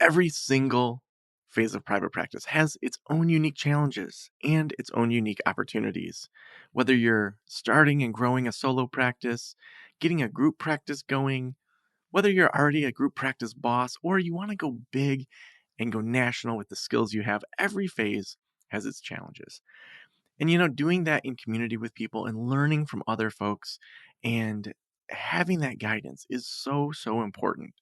Every single phase of private practice has its own unique challenges and its own unique opportunities. Whether you're starting and growing a solo practice, getting a group practice going, whether you're already a group practice boss, or you want to go big and go national with the skills you have, every phase has its challenges. And doing that in community with people and learning from other folks and having that guidance is so, so important.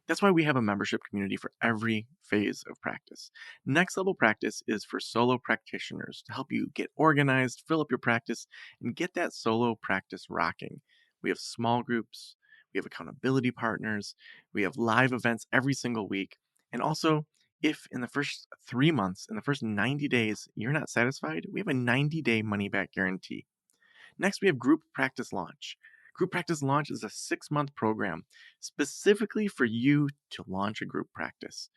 That's why we have a membership community for every phase of practice. Next Level Practice is for solo practitioners to help you get organized, fill up your practice, and get that solo practice rocking. We have small groups, we have accountability partners, we have live events every single week. And also, if in the first 3 months, in the first 90 days, you're not satisfied, we have a 90-day money back guarantee. Next, we have Group Practice Launch. Group Practice Launch is a 6-month program specifically for you to launch a group practice.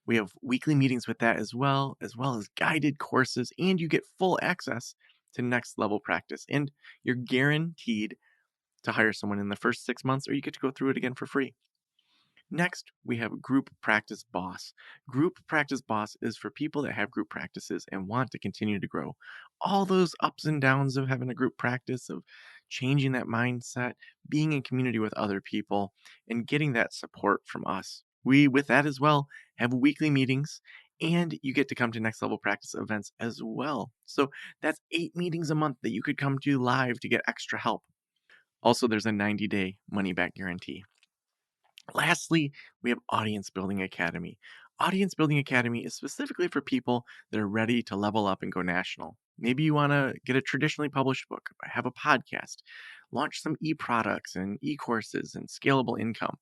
We have weekly meetings with that as well as guided courses, and you get full access to Next Level Practice. And you're guaranteed to hire someone in the first 6 months, or you get to go through it again for free. Next, we have Group Practice Boss. Group Practice Boss is for people that have group practices and want to continue to grow. All those ups and downs of having a group practice, of changing that mindset, being in community with other people, and getting that support from us. We, with that as well, have weekly meetings, and you get to come to Next Level Practice events as well. So that's 8 meetings a month that you could come to live to get extra help. Also, there's a 90-day money back guarantee. Lastly, we have Audience Building Academy. Audience Building Academy is specifically for people that are ready to level up and go national. Maybe you want to get a traditionally published book, have a podcast, launch some e-products and e-courses and scalable income.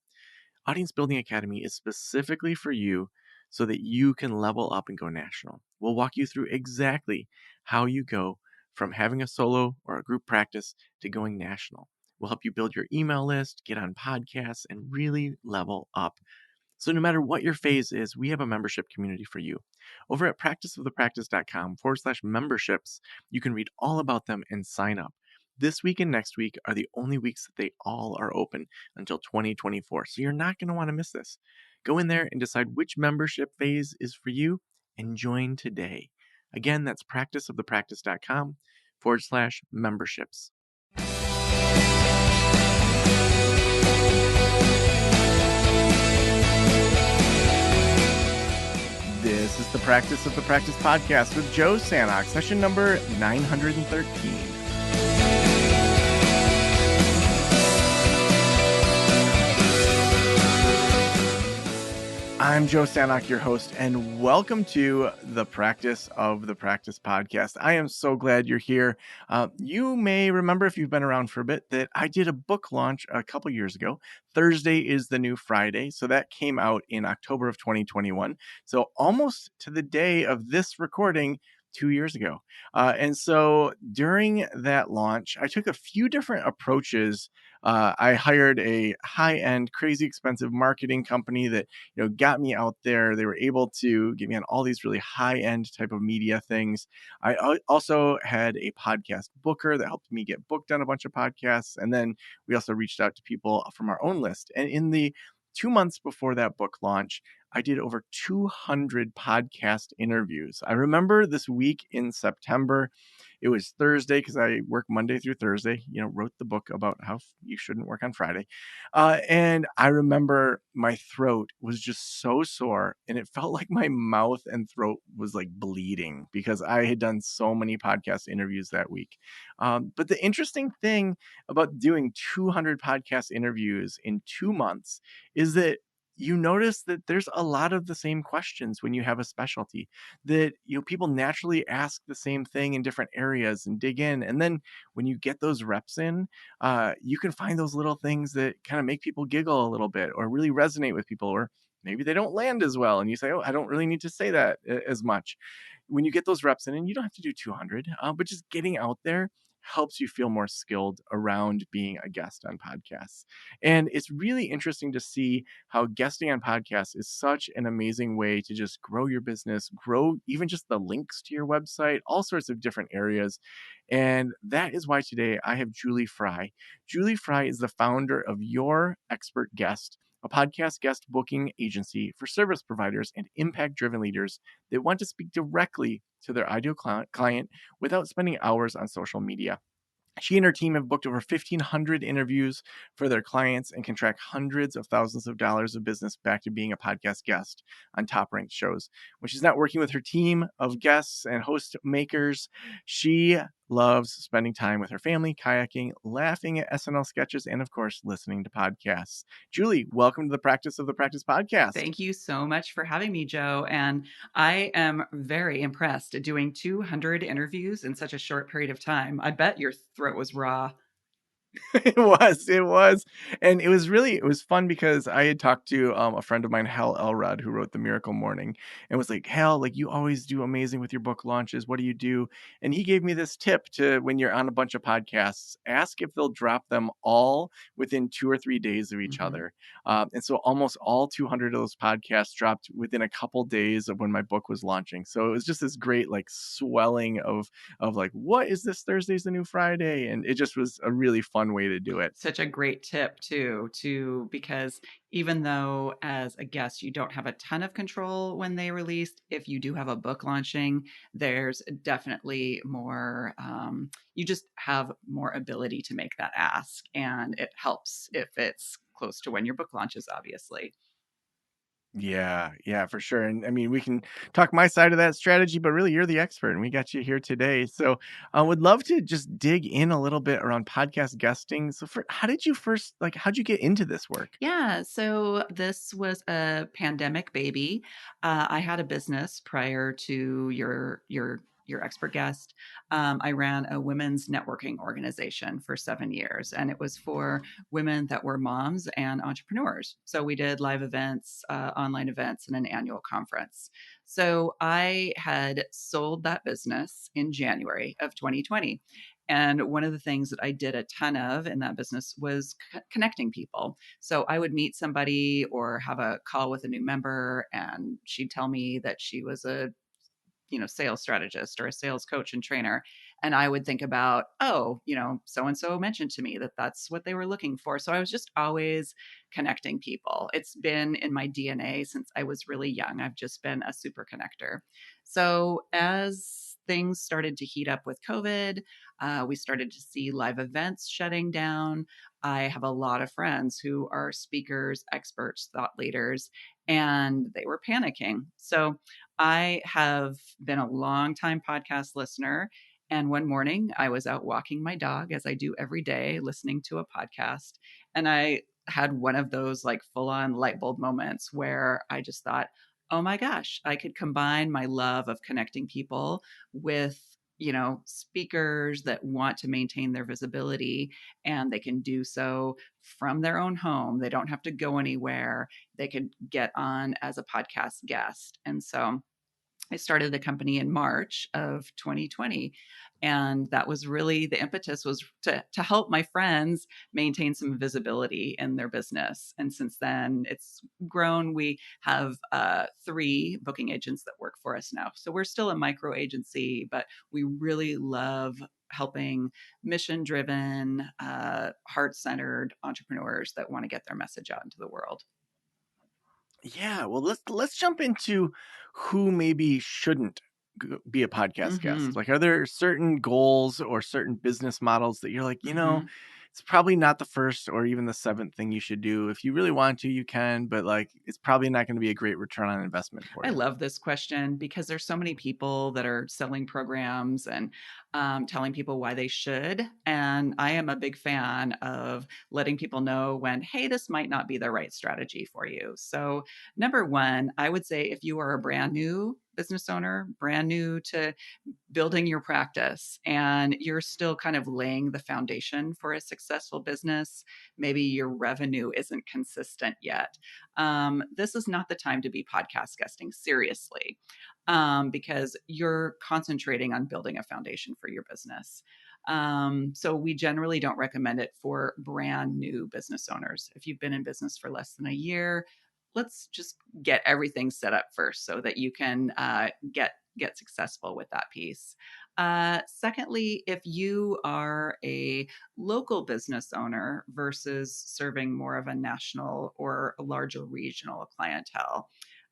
Audience Building Academy is specifically for you so that you can level up and go national. We'll walk you through exactly how you go from having a solo or a group practice to going national. We'll help you build your email list, get on podcasts, and really level up. So no matter what your phase is, we have a membership community for you. Over at practiceofthepractice.com/memberships, you can read all about them and sign up. This week and next week are the only weeks that they all are open until 2024. So you're not going to want to miss this. Go in there and decide which membership phase is for you and join today. Again, that's practiceofthepractice.com/memberships. This is the Practice of the Practice podcast with Joe Sanok, session number 913. I'm Joe Sanok, your host, and welcome to the Practice of the Practice podcast. I am so glad you're here. You may remember, if you've been around for a bit, that I did a book launch a couple years ago. Thursday is the new Friday, so that came out in October of 2021. So almost to the day of this recording, 2 years ago. And so during that launch, I took a few different approaches. I hired a high-end, crazy expensive marketing company that got me out there. They were able to get me on all these really high-end type of media things. I also had a podcast booker that helped me get booked on a bunch of podcasts. And then we also reached out to people from our own list. And in the 2 months before that book launch, I did over 200 podcast interviews. I remember this week in September, it was Thursday because I work Monday through Thursday, wrote the book about how you shouldn't work on Friday. And I remember my throat was just so sore, and it felt like my mouth and throat was like bleeding because I had done so many podcast interviews that week. But the interesting thing about doing 200 podcast interviews in 2 months is that you notice that there's a lot of the same questions when you have a specialty, that people naturally ask the same thing in different areas and dig in. And then when you get those reps in, you can find those little things that kind of make people giggle a little bit or really resonate with people, or maybe they don't land as well. And you say, oh, I don't really need to say that as much. When you get those reps in, and you don't have to do 200, but just getting out there helps you feel more skilled around being a guest on podcasts. And it's really interesting to see how guesting on podcasts is such an amazing way to just grow your business, grow even just the links to your website, all sorts of different areas. And that is why today I have Julie Fry. Julie Fry is the founder of Your Expert Guest, a podcast guest booking agency for service providers and impact-driven leaders that want to speak directly to their ideal client without spending hours on social media. She and her team have booked over 1,500 interviews for their clients and can track hundreds of thousands of dollars of business back to being a podcast guest on top ranked shows. When she's not working with her team of guests and host makers, she loves spending time with her family, kayaking, laughing at SNL sketches, and of course, listening to podcasts. Julie, welcome to the Practice of the Practice podcast. Thank you so much for having me, Joe. And I am very impressed at doing 200 interviews in such a short period of time. I bet your throat was raw. It was. And it was fun because I had talked to a friend of mine, Hal Elrod, who wrote The Miracle Morning, and was like, Hal, like you always do amazing with your book launches. What do you do? And he gave me this tip to when you're on a bunch of podcasts, ask if they'll drop them all within 2 or 3 days of each Mm-hmm. other. And so almost all 200 of those podcasts dropped within a couple days of when my book was launching. So it was just this great like swelling of like, what is this? Thursday's the new Friday? And it just was a really fun way to do it. Such a great tip too, because even though as a guest you don't have a ton of control when they released, if you do have a book launching, there's definitely more. You just have more ability to make that ask, and it helps if it's close to when your book launches, obviously. Yeah, for sure. And I mean, we can talk my side of that strategy, but really you're the expert and we got you here today. So I would love to just dig in a little bit around podcast guesting. So how did you first, like, how'd you get into this work? Yeah, so this was a pandemic baby. I had a business prior to your expert guest. I ran a women's networking organization for 7 years, and it was for women that were moms and entrepreneurs. So we did live events, online events, and an annual conference. So I had sold that business in January of 2020. And one of the things that I did a ton of in that business was connecting people. So I would meet somebody or have a call with a new member, and she'd tell me that she was a sales strategist or a sales coach and trainer, and I would think about, oh, so and so mentioned to me that that's what they were looking for. So I was just always connecting people. It's been in my DNA since I was really young. I've just been a super connector. So as things started to heat up with COVID, we started to see live events shutting down. I have a lot of friends who are speakers, experts, thought leaders, and they were panicking. So I have been a long time podcast listener. And one morning I was out walking my dog, as I do every day, listening to a podcast. And I had one of those like full on light bulb moments where I just thought, oh my gosh, I could combine my love of connecting people with speakers that want to maintain their visibility, and they can do so from their own home. They don't have to go anywhere. They could get on as a podcast guest. And so I started the company in March of 2020. And that was really the impetus, was to help my friends maintain some visibility in their business. And since then, it's grown. We have 3 booking agents that work for us now. So we're still a micro agency, but we really love helping mission driven, heart centered entrepreneurs that want to get their message out into the world. Yeah, well, let's jump into who maybe shouldn't be a podcast guest. Mm-hmm. Like, are there certain goals or certain business models that you're like, Mm-hmm. it's probably not the first or even the seventh thing you should do. If you really want to, you can, but like, it's probably not going to be a great return on investment for I you. love this question because there's so many people that are selling programs and telling people why they should. And I am a big fan of letting people know when, hey, this might not be the right strategy for you. So, number one, I would say if you are a brand new business owner, brand new to building your practice, and you're still kind of laying the foundation for a successful business, maybe your revenue isn't consistent yet, this is not the time to be podcast guesting seriously, because you're concentrating on building a foundation for your business. So we generally don't recommend it for brand new business owners. If you've been in business for less than a year, let's just get everything set up first so that you can get get successful with that piece. Secondly, if you are a local business owner versus serving more of a national or a larger regional clientele,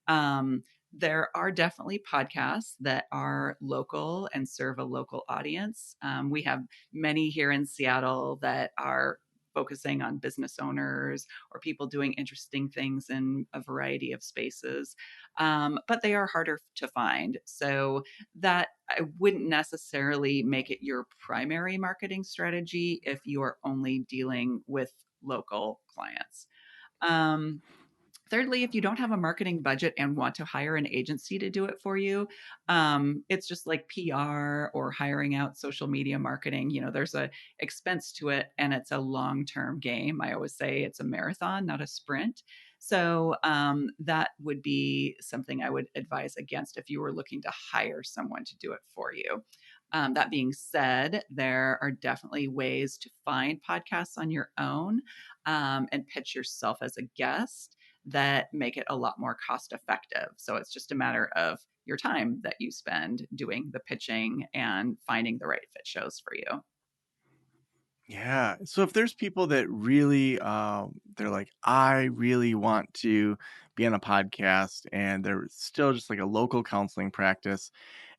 um, there are definitely podcasts that are local and serve a local audience. We have many here in Seattle that are focusing on business owners or people doing interesting things in a variety of spaces, but they are harder to find. So that I wouldn't necessarily make it your primary marketing strategy if you are only dealing with local clients. Um, Thirdly, if you don't have a marketing budget and want to hire an agency to do it for you, it's just like PR or hiring out social media marketing. You know, there's a expense to it, and it's a long-term game. I always say it's a marathon, not a sprint. So that would be something I would advise against if you were looking to hire someone to do it for you. That being said, there are definitely ways to find podcasts on your own and pitch yourself as a guest that make it a lot more cost effective. So it's just a matter of your time that you spend doing the pitching and finding the right fit shows for you. Yeah. So if there's people that really, they're like, I really want to be on a podcast and they're still just like a local counseling practice,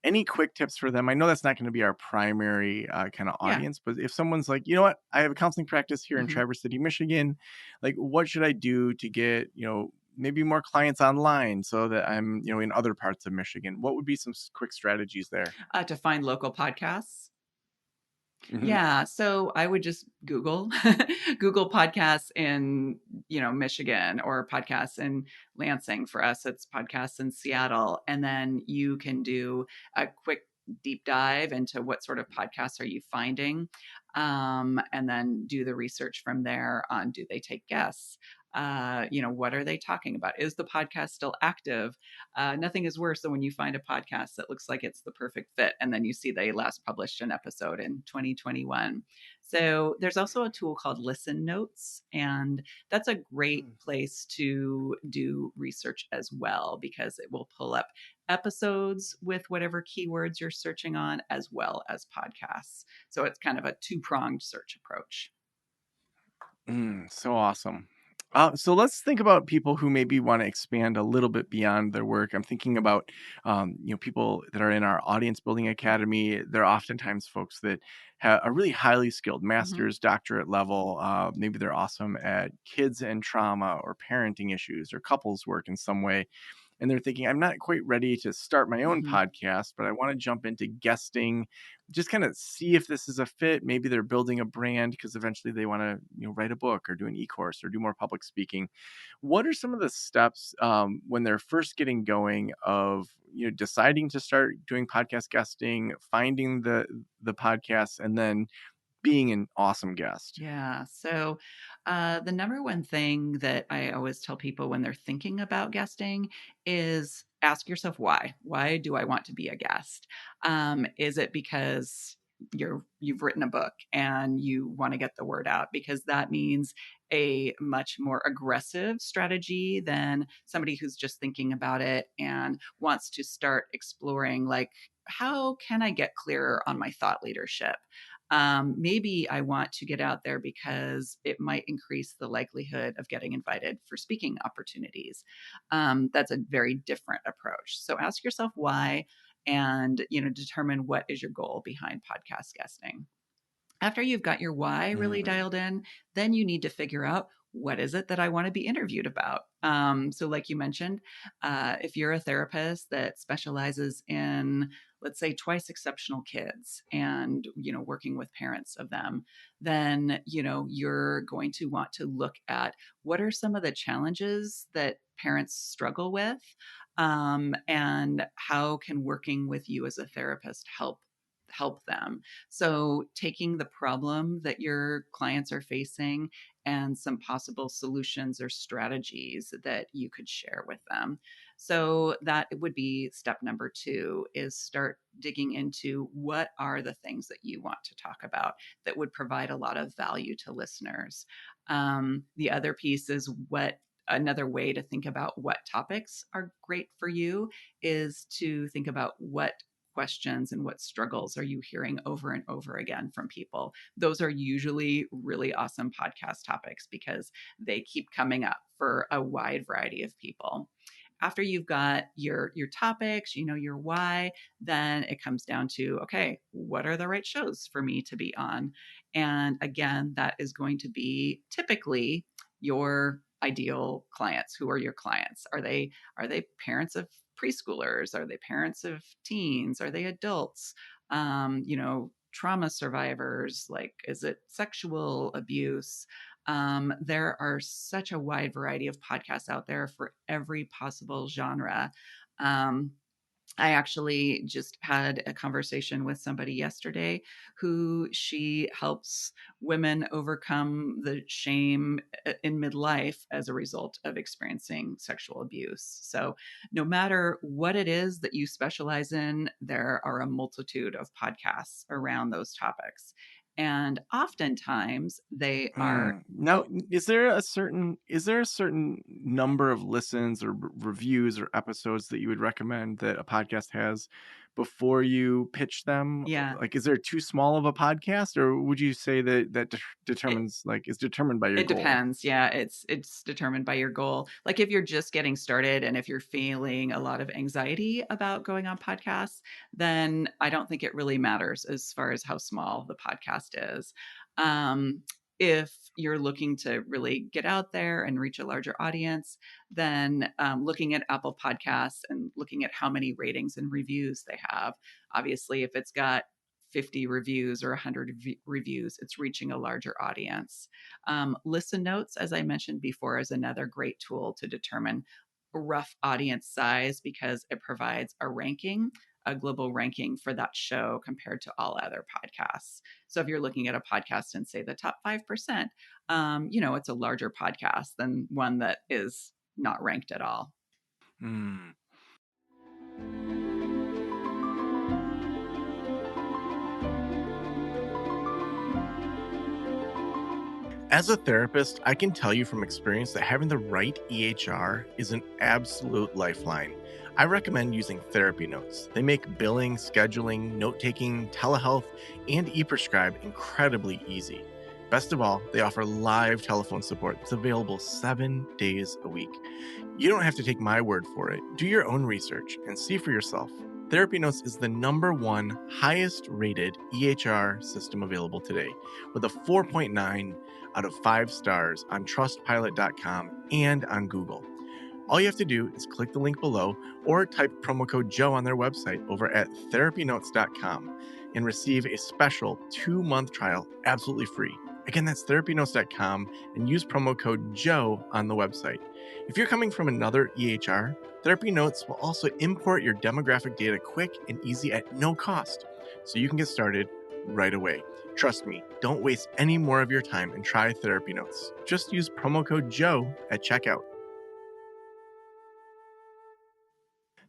any quick tips for them? I know that's not going to be our primary kind of Yeah. audience, but if someone's like, you know what, I have a counseling practice here in Mhm. Traverse City, Michigan, like what should I do to get, maybe more clients online so that I'm, in other parts of Michigan? What would be some quick strategies there? To find local podcasts. Hmm. Yeah, so I would just Google Google podcasts in, Michigan or podcasts in Lansing. For us, it's podcasts in Seattle. And then you can do a quick deep dive into what sort of podcasts are you finding, and then do the research from there on do they take guests? What are they talking about? Is the podcast still active? Nothing is worse than when you find a podcast that looks like it's the perfect fit, and then you see they last published an episode in 2021. So there's also a tool called Listen Notes, and that's a great place to do research as well because it will pull up episodes with whatever keywords you're searching on as well as podcasts. So it's kind of a two-pronged search approach. So awesome. So let's think about people who maybe want to expand a little bit beyond their work. I'm thinking about, people that are in our audience building academy. They're oftentimes folks that are really highly skilled, Mhm. master's, doctorate level. Maybe they're awesome at kids and trauma or parenting issues or couples work in some way, and they're thinking, I'm not quite ready to start my own Mhm. podcast, but I want to jump into guesting, just kind of see if this is a fit. Maybe they're building a brand because eventually they want to, write a book or do an e-course or do more public speaking. What are some of the steps when they're first getting going of, deciding to start doing podcast guesting, finding the podcast, and then being an awesome guest? Yeah. So, the number one thing that I always tell people when they're thinking about guesting is ask yourself why. Why do I want to be a guest? Is it because you've written a book and you want to get the word out? Because that means a much more aggressive strategy than somebody who's just thinking about it and wants to start exploring, like, how can I get clearer on my thought leadership? Maybe I want to get out there because it might increase the likelihood of getting invited for speaking opportunities. That's a very different approach. So ask yourself why, and determine what is your goal behind podcast guesting. After you've got your why really Mm. dialed in, then you need to figure out what is it that I want to be interviewed about. So, like you mentioned, if you're a therapist that specializes in, let's say, twice exceptional kids and working with parents of them, then you're going to want to look at what are some of the challenges that parents struggle with, and how can working with you as a therapist help them. So, taking the problem that your clients are facing and some possible solutions or strategies that you could share with them. So, that would be step number 2 is start digging into what are the things that you want to talk about that would provide a lot of value to listeners. The other piece is what another way to think about what topics are great for you is to think about what questions and what struggles are you hearing over and over again from people. Those are usually really awesome podcast topics because they keep coming up for a wide variety of people. After you've got your topics, you know your why, then it comes down to, okay, what are the right shows for me to be on? And again, that is going to be typically your ideal clients. Who are your clients? Are they parents of preschoolers? Are they parents of teens? Are they adults? Trauma survivors? Like, is it sexual abuse? There are such a wide variety of podcasts out there for every possible genre. Um, I actually just had a conversation with somebody yesterday who she helps women overcome the shame in midlife as a result of experiencing sexual abuse. So, no matter what it is that you specialize in, there are a multitude of podcasts around those topics. And oftentimes they are, Now, oh, is there a certain number of listens or reviews or episodes that you would recommend that a podcast has before you pitch them? yeah. Like, is there too small of a podcast, or would you say that It, determines like is determined by your It goal? depends. Yeah, it's determined by your goal. Like if you're just getting started and if you're feeling a lot of anxiety about going on podcasts, then I don't think it really matters as far as how small the podcast is. If you're looking to really get out there and reach a larger audience, then looking at Apple Podcasts and looking at how many ratings and reviews they have. Obviously, if it's got 50 reviews or 100 reviews, it's reaching a larger audience. Listen notes, as I mentioned before, is another great tool to determine rough audience size because it provides a global ranking for that show compared to all other podcasts. So if you're looking at a podcast and say the top 5%, it's a larger podcast than one that is not ranked at all. Hmm. As a therapist, I can tell you from experience that having the right EHR is an absolute lifeline. I recommend using Therapy Notes. They make billing, scheduling, note taking, telehealth, and e prescribe incredibly easy. Best of all, they offer live telephone support that's available 7 days a week. You don't have to take my word for it. Do your own research and see for yourself. Therapy Notes is the #1 highest rated EHR system available today, with a 4.9 out of 5 stars on trustpilot.com and on Google. All you have to do is click the link below or type promo code Joe on their website over at therapynotes.com and receive a special 2-month trial absolutely free. Again, that's therapynotes.com and use promo code Joe on the website. If you're coming from another EHR, Therapy Notes will also import your demographic data quick and easy at no cost, so you can get started right away. Trust me, don't waste any more of your time and try Therapy Notes. Just use promo code Joe at checkout.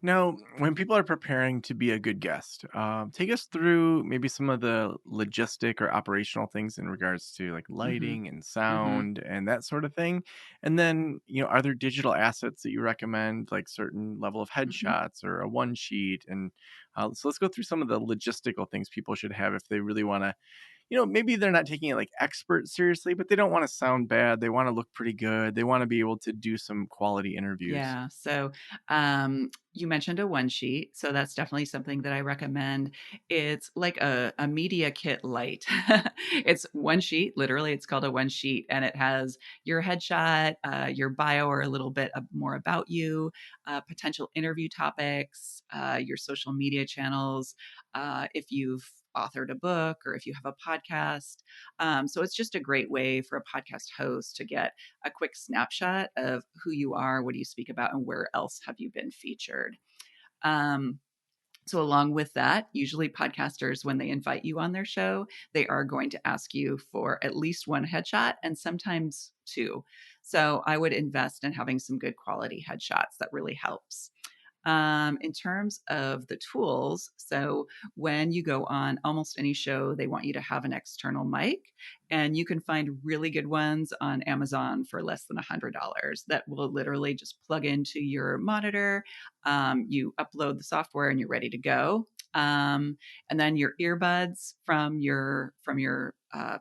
Now, when people are preparing to be a good guest, take us through maybe some of the logistic or operational things in regards to like Mm-hmm. lighting and Mm-hmm. sound and that sort of thing. And then, are there digital assets that you recommend, like certain level of Mm-hmm. headshots or a one sheet? And so let's go through some of the logistical things people should have if they really want to, maybe they're not taking it like expert seriously, but they don't want to sound bad. They want to look pretty good. They want to be able to do some quality interviews. Yeah. So you mentioned a one sheet. So that's definitely something that I recommend. It's like a media kit light. It's one sheet, literally, it's called a one sheet, and it has your headshot, your bio, or a little bit more about you, potential interview topics, your social media channels, if you've authored a book or if you have a podcast. So it's just a great way for a podcast host to get a quick snapshot of who you are, what do you speak about, and where else have you been featured. Um, so, along with that, usually podcasters, when they invite you on their show, they are going to ask you for at least one headshot and sometimes two. So, I would invest in having some good quality headshots. That really helps. In terms of the tools, so when you go on almost any show, they want you to have an external mic, and you can find really good ones on Amazon for less than $100 that will literally just plug into your monitor. You upload the software, and you're ready to go. And then your earbuds from your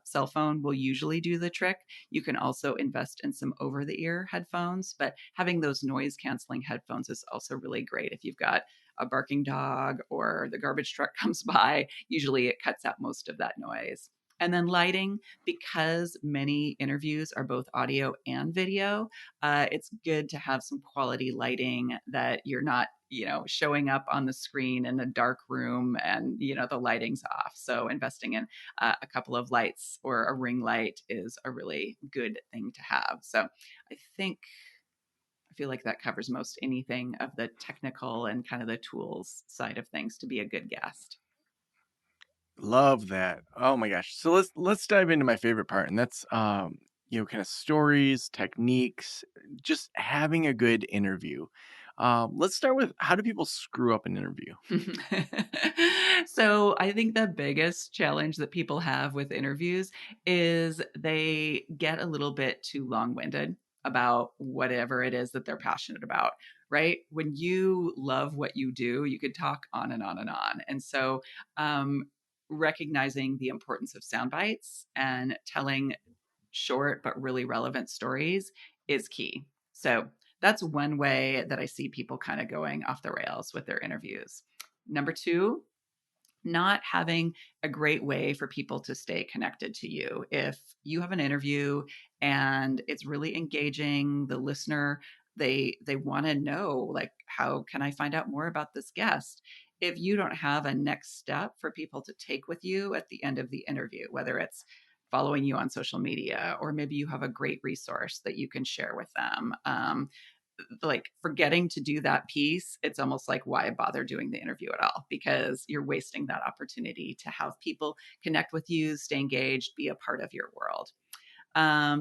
cell phone will usually do the trick. You can also invest in some over the ear headphones, but having those noise canceling headphones is also really great if you've got a barking dog or the garbage truck comes by. Usually it cuts out most of that noise. And then lighting, because many interviews are both audio and video, it's good to have some quality lighting that you're not, showing up on the screen in a dark room and, the lighting's off. So investing in a couple of lights or a ring light is a really good thing to have. So I think I feel like that covers most anything of the technical and kind of the tools side of things to be a good guest. Love that. Oh my gosh. So let's dive into my favorite part, and that's kind of stories, techniques, just having a good interview. Let's start with, how do people screw up an interview? So I think the biggest challenge that people have with interviews is they get a little bit too long-winded about whatever it is that they're passionate about, right? When you love what you do, you could talk on and on and on. And so um, recognizing the importance of sound bites and telling short but really relevant stories is key. So that's one way that I see people kind of going off the rails with their interviews. Number two, not having a great way for people to stay connected to you. If you have an interview and it's really engaging, the listener, they want to know, like, how can I find out more about this guest? If you don't have a next step for people to take with you at the end of the interview, whether it's following you on social media, or maybe you have a great resource that you can share with them, like forgetting to do that piece, it's almost like, why bother doing the interview at all? Because you're wasting that opportunity to have people connect with you, stay engaged, be a part of your world.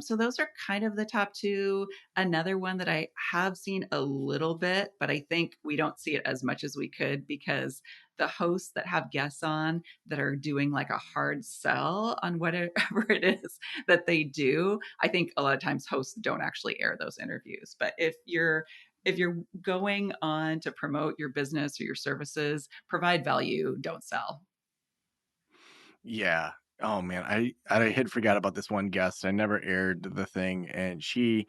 So those are kind of the top two. Another one that I have seen a little bit, but I think we don't see it as much as we could because the hosts that have guests on that are doing like a hard sell on whatever it is that they do, I think a lot of times hosts don't actually air those interviews. But if you're going on to promote your business or your services, provide value, don't sell. Yeah. Oh man, I had forgot about this one guest. I never aired the thing, and she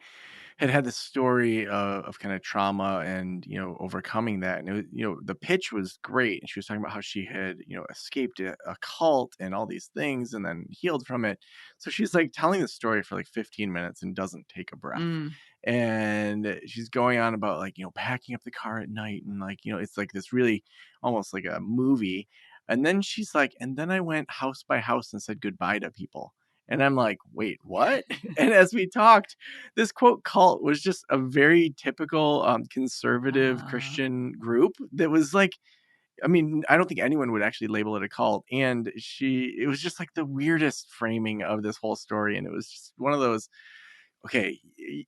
had this story of kind of trauma and overcoming that, and it was, the pitch was great, and she was talking about how she had escaped a cult and all these things, and then healed from it. So she's like telling the story for like 15 minutes and doesn't take a breath, Mm. and she's going on about like packing up the car at night, and like it's like this really almost like a movie. And then she's like, and then I went house by house and said goodbye to people. And I'm like, wait, what? And as we talked, this quote cult was just a very typical conservative Uh, Christian group that was like, I mean, I don't think anyone would actually label it a cult. And it was just like the weirdest framing of this whole story. And it was just one of those, okay.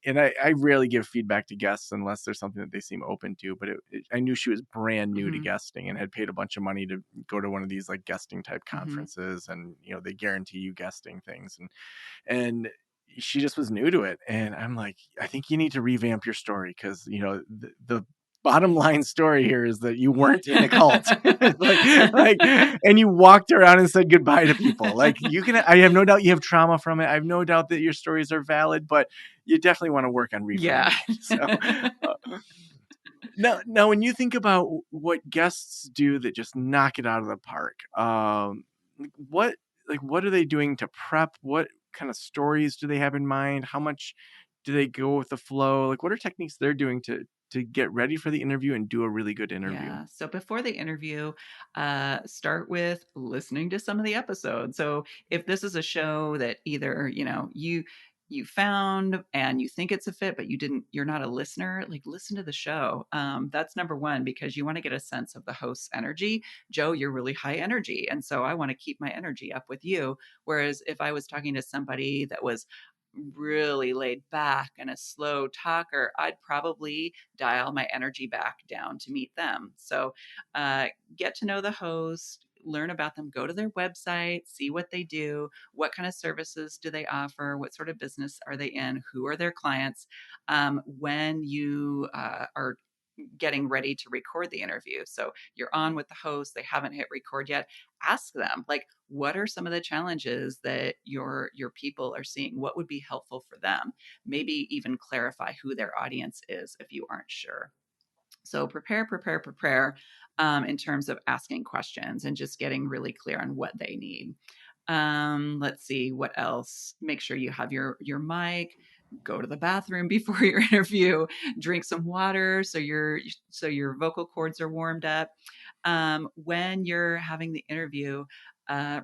And I rarely give feedback to guests unless there's something that they seem open to, but I knew she was brand new to mhm, guesting and had paid a bunch of money to go to one of these like guesting type mhm. conferences, and they guarantee you guesting things, and she just was new to it. And I'm like, I think you need to revamp your story, because the bottom line story here is that you weren't in a cult. like and you walked around and said goodbye to people. Like, I have no doubt you have trauma from it. I have no doubt that your stories are valid, but you definitely want to work on Yeah. reframing it. So now, when you think about what guests do that just knock it out of the park, like what what are they doing to prep? What kind of stories do they have in mind? How much do they go with the flow? Like, what are techniques they're doing to get ready for the interview and do a really good interview? Yeah. So before the interview, start with listening to some of the episodes. So if this is a show that either you found and you think it's a fit, but you're not a listener, like listen to the show. That's number one because you want to get a sense of the host's energy. Joe, you're really high energy, and so I want to keep my energy up with you. Whereas if I was talking to somebody that was really laid back and a slow talker, I'd probably dial my energy back down to meet them. So get to know the host, learn about them, go to their website, see what they do, what kind of services do they offer, what sort of business are they in, who are their clients. When you are getting ready to record the interview. So you're on with the host, they haven't hit record yet. Ask them, like, what are some of the challenges that your people are seeing? What would be helpful for them? Maybe even clarify who their audience is if you aren't sure. So prepare in terms of asking questions and just getting really clear on what they need. Let's see what else. Make sure you have your mic. Go to the bathroom before your interview. Drink some water so your vocal cords are warmed up. When you're having the interview,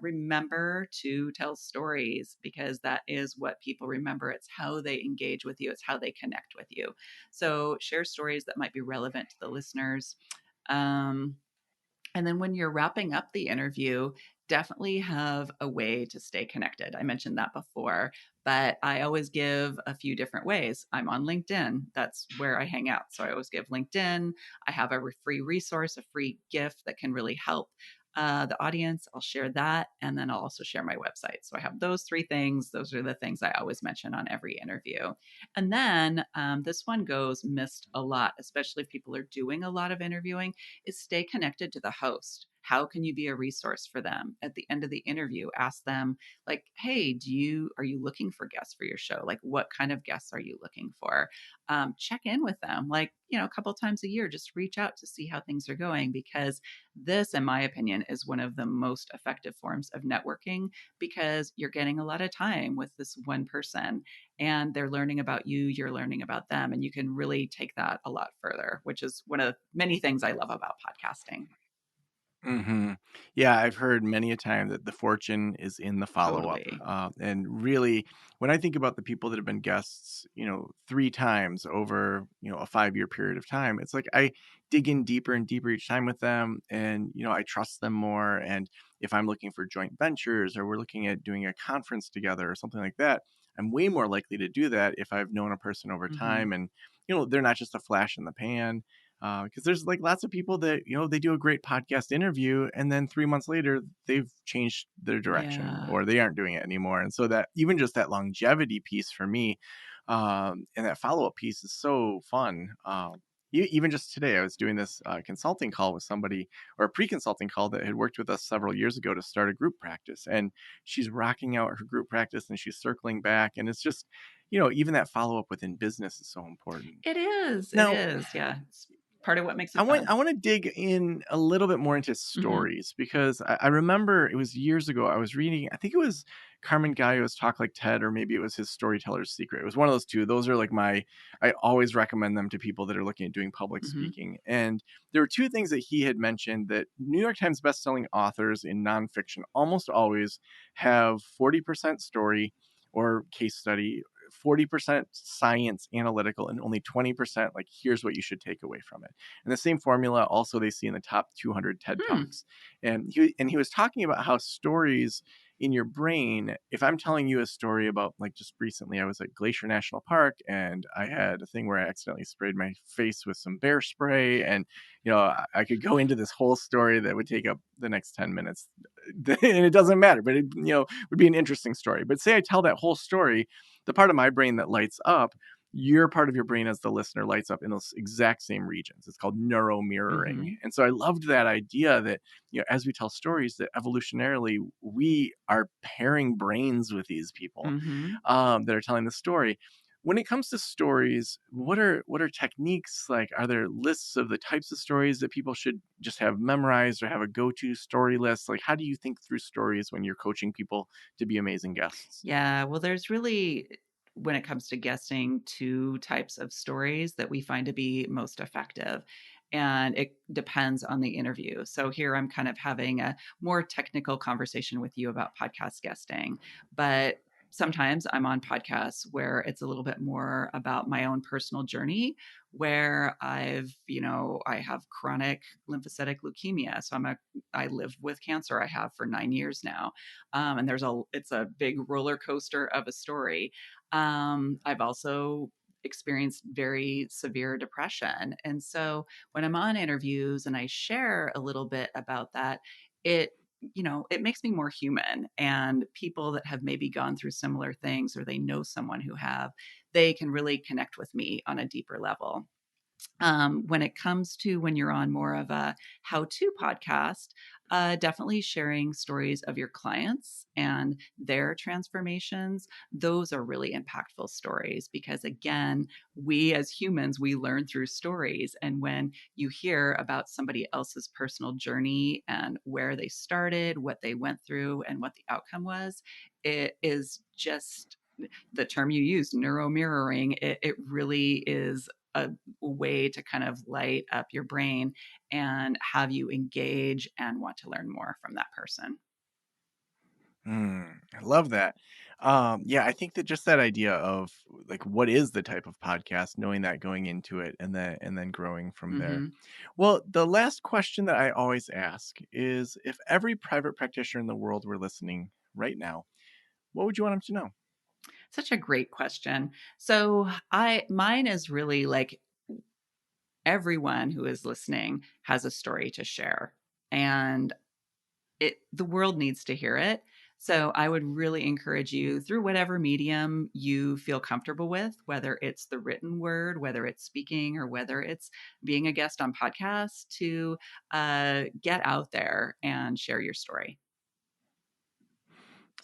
remember to tell stories because that is what people remember. It's how they engage with you. It's how they connect with you. So share stories that might be relevant to the listeners. Um, and then when you're wrapping up the interview, definitely have a way to stay connected. I mentioned that before, but I always give a few different ways. I'm on LinkedIn. That's where I hang out. So I always give LinkedIn. I have a free resource, a free gift that can really help the audience. I'll share that. And then I'll also share my website. So I have those three things. Those are the things I always mention on every interview. And then this one goes missed a lot, especially if people are doing a lot of interviewing, is stay connected to the host. How can you be a resource for them at the end of the interview? Ask them, like, hey, are you looking for guests for your show? Like, what kind of guests are you looking for? Check in with them, like, a couple times a year. Just reach out to see how things are going, because this, in my opinion, is one of the most effective forms of networking, because you're getting a lot of time with this one person and they're learning about you, you're learning about them, and you can really take that a lot further, which is one of many things I love about podcasting. Hmm. Yeah, I've heard many a time that the fortune is in the follow-up. Totally. And really, when I think about the people that have been guests, three times over, a 5-year period of time, it's like I dig in deeper and deeper each time with them, and I trust them more. And if I'm looking for joint ventures, or we're looking at doing a conference together or something like that, I'm way more likely to do that if I've known a person over Mm-hmm. time, and they're not just a flash in the pan. Because there's like lots of people that they do a great podcast interview, and then 3 months later they've changed their direction, Yeah. or they aren't doing it anymore. And so that even just that longevity piece for me, and that follow-up piece is so fun. Even just today, I was doing this consulting call with somebody, or a pre-consulting call, that had worked with us several years ago to start a group practice, and she's rocking out her group practice, and she's circling back, and it's just, even that follow-up within business is so important. It is. It Now, is. Yeah. It's part of what makes I it want fun. I want to dig in a little bit more into Mm-hmm. stories, because I remember it was years ago. I was reading, I think it was Carmen Gallo's Talk Like TED, or maybe it was his Storyteller's Secret. It was one of those two. Those are like I always recommend them to people that are looking at doing public Mm-hmm. speaking. And there were two things that he had mentioned: that New York Times bestselling authors in nonfiction almost always have 40% story or case study, 40% science analytical, and only 20% like, here's what you should take away from it. And the same formula also they see in the top 200 TED Hmm. Talks. And he was talking about how stories in your brain, if I'm telling you a story about, like, just recently I was at Glacier National Park, and I had a thing where I accidentally sprayed my face with some bear spray, and I could go into this whole story that would take up the next 10 minutes. And it doesn't matter, but it would be an interesting story. But say I tell that whole story, the part of my brain that lights up, your part of your brain as the listener lights up in those exact same regions. It's called neuromirroring. Mm-hmm. And so I loved that idea that, as we tell stories, that evolutionarily we are pairing brains with these people, Mm-hmm. that are telling the story. When it comes to stories, what are techniques? Like, are there lists of the types of stories that people should just have memorized, or have a go-to story list? Like, how do you think through stories when you're coaching people to be amazing guests? Yeah, well, there's really, when it comes to guessing, two types of stories that we find to be most effective. And it depends on the interview. So here I'm kind of having a more technical conversation with you about podcast guesting. But sometimes I'm on podcasts where it's a little bit more about my own personal journey, where I have chronic lymphocytic leukemia. So I live with cancer. I have for 9 years now. And it's a big roller coaster of a story. I've also experienced very severe depression. And so when I'm on interviews and I share a little bit about that, it it makes me more human, and people that have maybe gone through similar things or they know someone who have, they can really connect with me on a deeper level. When it comes to when you're on more of a how to podcast, definitely sharing stories of your clients and their transformations. Those are really impactful stories because, again, we as humans, we learn through stories. And when you hear about somebody else's personal journey and where they started, what they went through, and what the outcome was, it is just the term you used, neuromirroring. It really is a way to kind of light up your brain and have you engage and want to learn more from that person. I love that. Yeah, I think that just that idea of like what is the type of podcast, knowing that going into it and then growing from there. Hmm. Well, the last question that I always ask is if every private practitioner in the world were listening right now, what would you want them to know? Such a great question. So mine is really like everyone who is listening has a story to share. And the world needs to hear it. So I would really encourage you through whatever medium you feel comfortable with, whether it's the written word, whether it's speaking, or whether it's being a guest on podcasts, to get out there and share your story.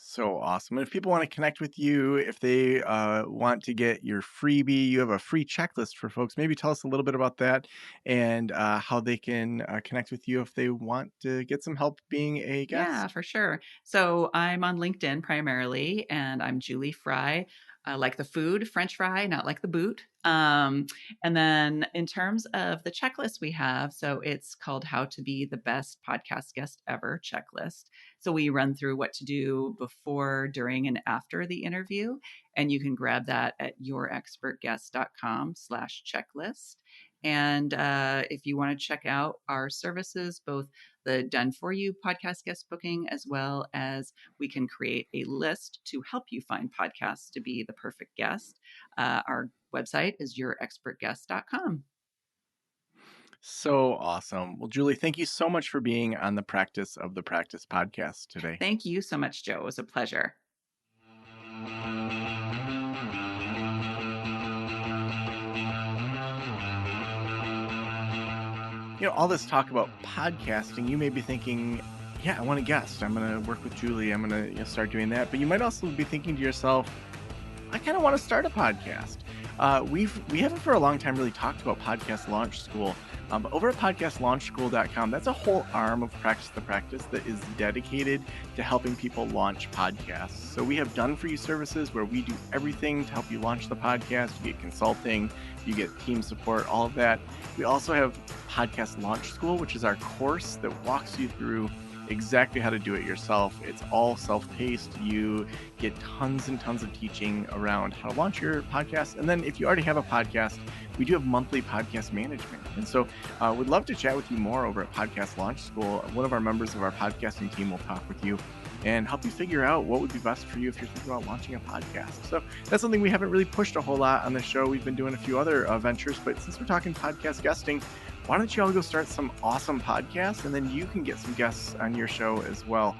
So awesome. And if people want to connect with you, if they want to get your freebie, you have a free checklist for folks. Maybe tell us a little bit about that and how they can connect with you if they want to get some help being a Yeah, guest. for sure. So I'm on LinkedIn primarily, and I'm Julie Fry, like the food, French fry, not like the boot. And then in terms of the checklist we have, so it's called How to Be the Best Podcast Guest Ever checklist. So we run through what to do before, during, and after the interview. And you can grab that at yourexpertguest.com/checklist. And if you want to check out our services, both the done for you podcast guest booking, as well as we can create a list to help you find podcasts to be the perfect guest. Our website is yourexpertguest.com. So awesome. Well, Julie, thank you so much for being on the Practice of the Practice podcast today. Thank you so much, Joe. It was a pleasure. All this talk about podcasting, you may be thinking, yeah, I want a guest. I'm going to work with Julie. I'm going to start doing that. But you might also be thinking to yourself, I kind of want to start a podcast. We haven't for a long time really talked about Podcast Launch School. But over at podcastlaunchschool.com, that's a whole arm of Practice the Practice that is dedicated to helping people launch podcasts. So we have done for you services where we do everything to help you launch the podcast. You get consulting, you get team support, all of that. We also have Podcast Launch School, which is our course that walks you through exactly how to do it yourself. It's all self-paced. You get tons and tons of teaching around how to launch your podcast. And then if you already have a podcast, we do have monthly podcast management. And so we'd love to chat with you more over at Podcast Launch School. One of our members of our podcasting team will talk with you and help you figure out what would be best for you if you're thinking about launching a podcast. So that's something we haven't really pushed a whole lot on the show. We've been doing a few other ventures, but since we're talking podcast guesting, why don't you all go start some awesome podcasts, and then you can get some guests on your show as well.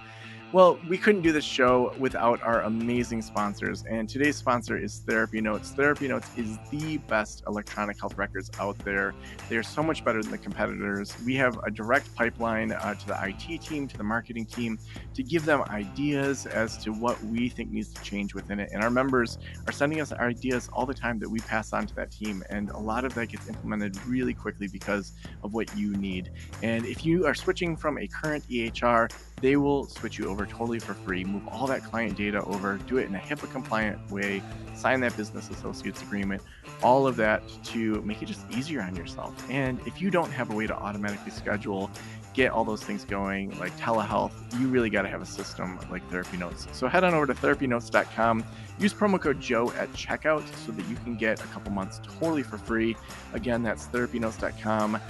Well, we couldn't do this show without our amazing sponsors, and today's sponsor is Therapy Notes. Therapy Notes is the best electronic health records out there. They are so much better than the competitors. We have a direct pipeline to the IT team, to the marketing team, to give them ideas as to what we think needs to change within it. And our members are sending us ideas all the time that we pass on to that team, and a lot of that gets implemented really quickly because of what you need. And if you are switching from a current EHR, they will switch you over totally for free, move all that client data over, do it in a HIPAA compliant way, sign that business associates agreement, all of that to make it just easier on yourself. And if you don't have a way to automatically schedule get all those things going, like telehealth, you really got to have a system like Therapy Notes. So head on over to therapynotes.com. Use promo code Joe at checkout so that you can get a couple months totally for free. Again, that's therapynotes.com.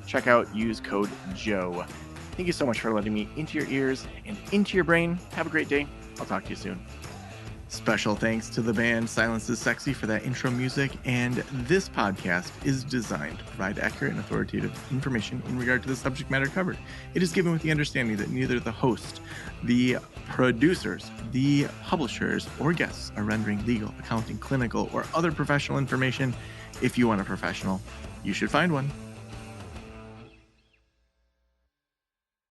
Check out, use code Joe. Thank you so much for letting me into your ears and into your brain. Have a great day. I'll talk to you soon. Special thanks to the band Silence is Sexy for that intro music, and this podcast is designed to provide accurate and authoritative information in regard to the subject matter covered. It is given with the understanding that neither the host, the producers, the publishers, or guests are rendering legal, accounting, clinical, or other professional information. If you want a professional, you should find one.